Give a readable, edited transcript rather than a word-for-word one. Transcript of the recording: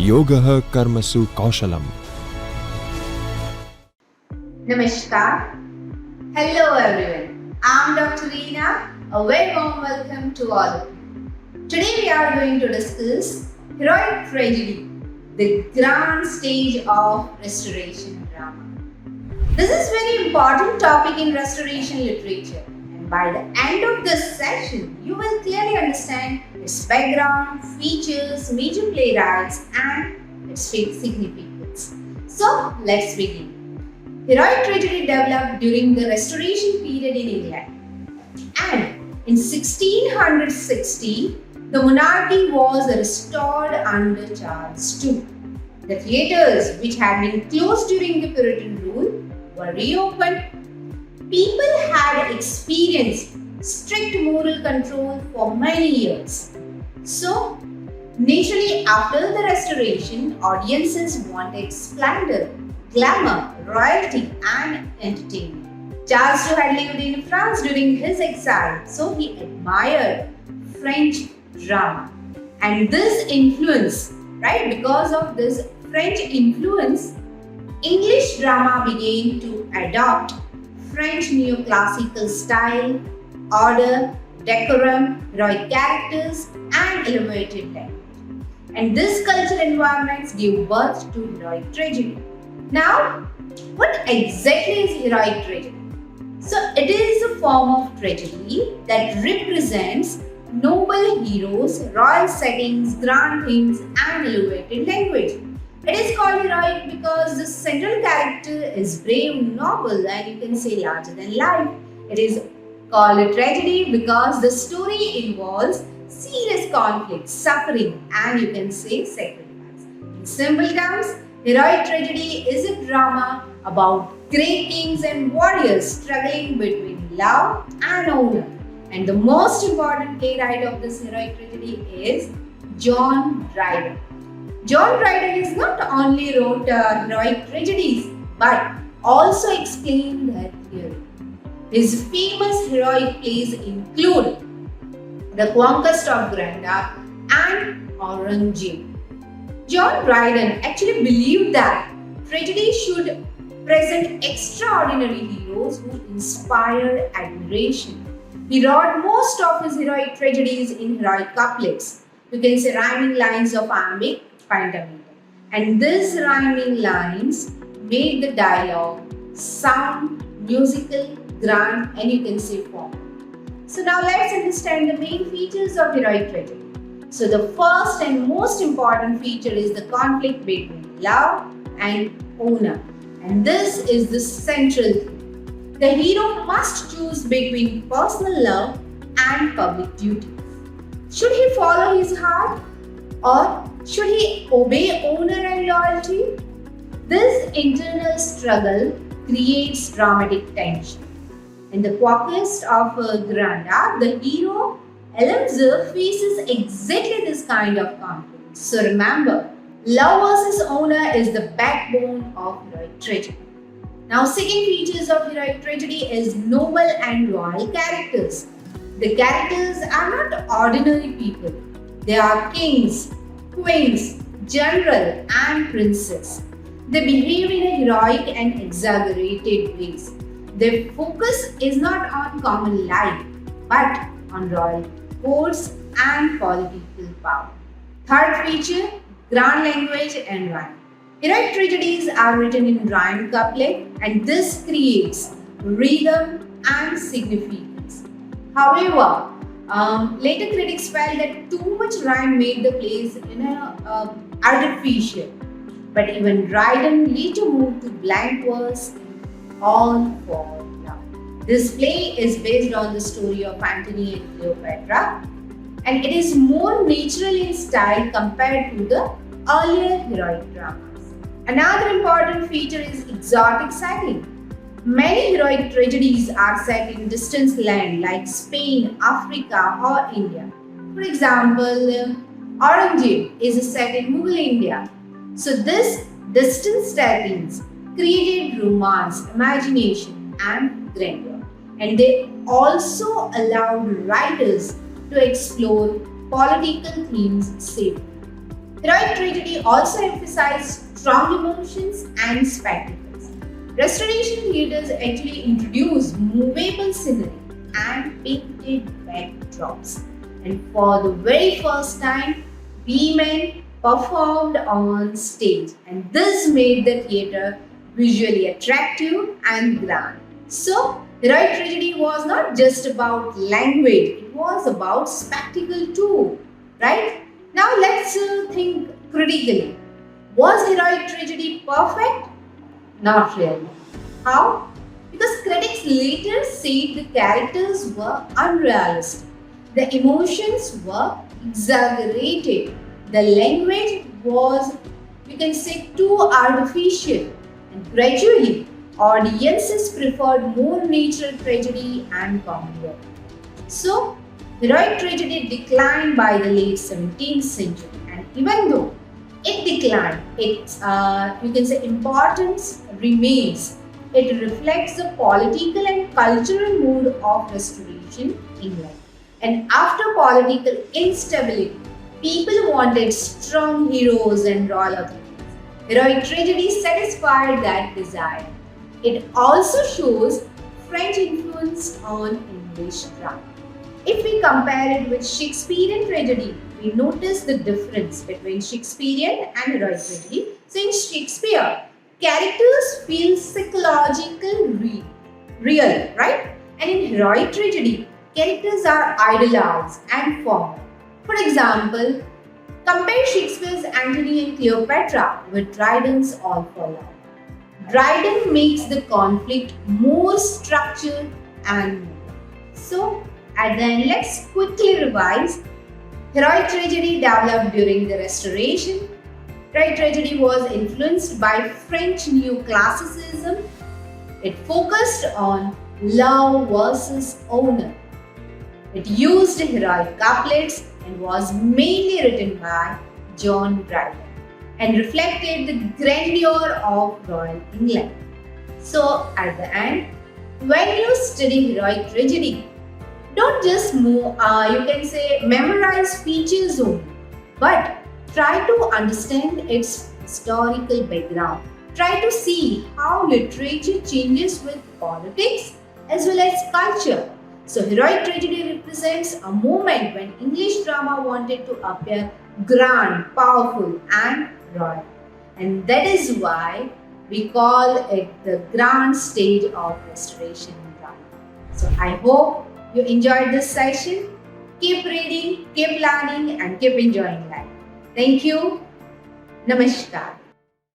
Yogah Karmasu Kaushalam. Namaskar. Hello everyone. I'm Dr. Reena. A very warm welcome to all of you. Today we are going to discuss heroic tragedy, the grand stage of restoration drama. This is very important topic in restoration literature, and by the end of this session, you will clearly understand its background, features, major playwrights, and its significance. So let's begin. Heroic tragedy developed during the Restoration period in England, and in 1660, the monarchy was restored under Charles II. The theatres, which had been closed during the Puritan rule, were reopened. People had experienced strict moral control for many years. So, naturally, after the Restoration, audiences wanted splendor, glamour, royalty, and entertainment. Charles II had lived in France during his exile, so he admired French drama. And this influence, right, because of this French influence, English drama began to adopt French neoclassical style, order, decorum, heroic characters, and elevated language. And this cultural environment gave birth to heroic tragedy. Now, what exactly is heroic tragedy? So, it is a form of tragedy that represents noble heroes, royal settings, grand themes, and elevated language. It is called heroic because the central character is brave, noble, and you can say larger than life. It is called a tragedy because the story involves serious conflict, suffering, and you can say sacrifice. In simple terms, heroic tragedy is a drama about great kings and warriors struggling between love and honor. And the most important playwright of this heroic tragedy is John Dryden. John Dryden is not only wrote heroic tragedies but also explained their theory. His famous heroic plays include The Conquest of Granda and Aurangzeb. John Dryden actually believed that tragedy should present extraordinary heroes who inspire admiration. He wrote most of his heroic tragedies in heroic couplets. You can say rhyming lines of iambic pentameter. And these rhyming lines made the dialogue sound musical, grand, and you can say formal. So now let's understand the main features of heroic tragedy. So the first and most important feature is the conflict between love and honor. And this is the central theme. The hero must choose between personal love and public duty. Should he follow his heart or should he obey honor and loyalty? This internal struggle creates dramatic tension. In the Conquest of Granda, the hero Alemzir faces exactly this kind of conflict. So remember, love versus honor is the backbone of heroic tragedy. Now, second features of heroic tragedy is noble and royal characters. The characters are not ordinary people. They are kings, queens, general, and princes. They behave in a heroic and exaggerated ways. Their focus is not on common life, but on royal courts and political power. Third feature, grand language and rhyme. Heroic tragedies are written in rhymed couplet, and this creates rhythm and significance. However, later critics felt that too much rhyme made the plays artificial. But even Dryden later moved to blank verse, all for love. This play is based on the story of Antony and Cleopatra, and it is more natural in style compared to the earlier heroic dramas. Another important feature is exotic setting. Many heroic tragedies are set in distant land like Spain, Africa, or India. For example, Aurangzeb is set in Mughal India. So this distant settings created romance, imagination, and grandeur. And they also allowed writers to explore political themes safely. Heroic tragedy also emphasized strong emotions and spectacles. Restoration theatres actually introduced movable scenery and painted backdrops. And for the very first time, women performed on stage, and this made the theatre visually attractive and grand. So, heroic tragedy was not just about language, it was about spectacle too, right? Now, let's think critically. Was heroic tragedy perfect? Not really. How? Because critics later said the characters were unrealistic, the emotions were exaggerated, the language was, we can say, too artificial, and gradually audiences preferred more natural tragedy and comedy. So, heroic tragedy declined by the late 17th century, and even though it declined, its you can say importance remains. It reflects the political and cultural mood of Restoration England. And after political instability, people wanted strong heroes and royal authorities. Heroic tragedy satisfied that desire. It also shows French influence on English drama. If we compare it with Shakespearean tragedy, we notice the difference between Shakespearean and heroic tragedy. So in Shakespeare, characters feel psychological real, right? And in heroic tragedy, characters are idolized and formal. For example, compare Shakespeare's Antony and Cleopatra with Dryden's All for Love. Dryden makes the conflict more structured and moving. So, at the end, let's quickly revise. Heroic tragedy developed during the Restoration. Heroic tragedy was influenced by French neoclassicism. It focused on love versus honor. It used heroic couplets and was mainly written by John Dryden and reflected the grandeur of royal England. So, at the end, when you study heroic tragedy, don't just memorize features only, but try to understand its historical background. Try to see how literature changes with politics as well as culture. So, heroic tragedy represents a moment when English drama wanted to appear grand, powerful, and royal. And that is why we call it the grand stage of Restoration drama. So, I hope you enjoyed this session. Keep reading, keep learning, and keep enjoying life. Thank you. Namaskar.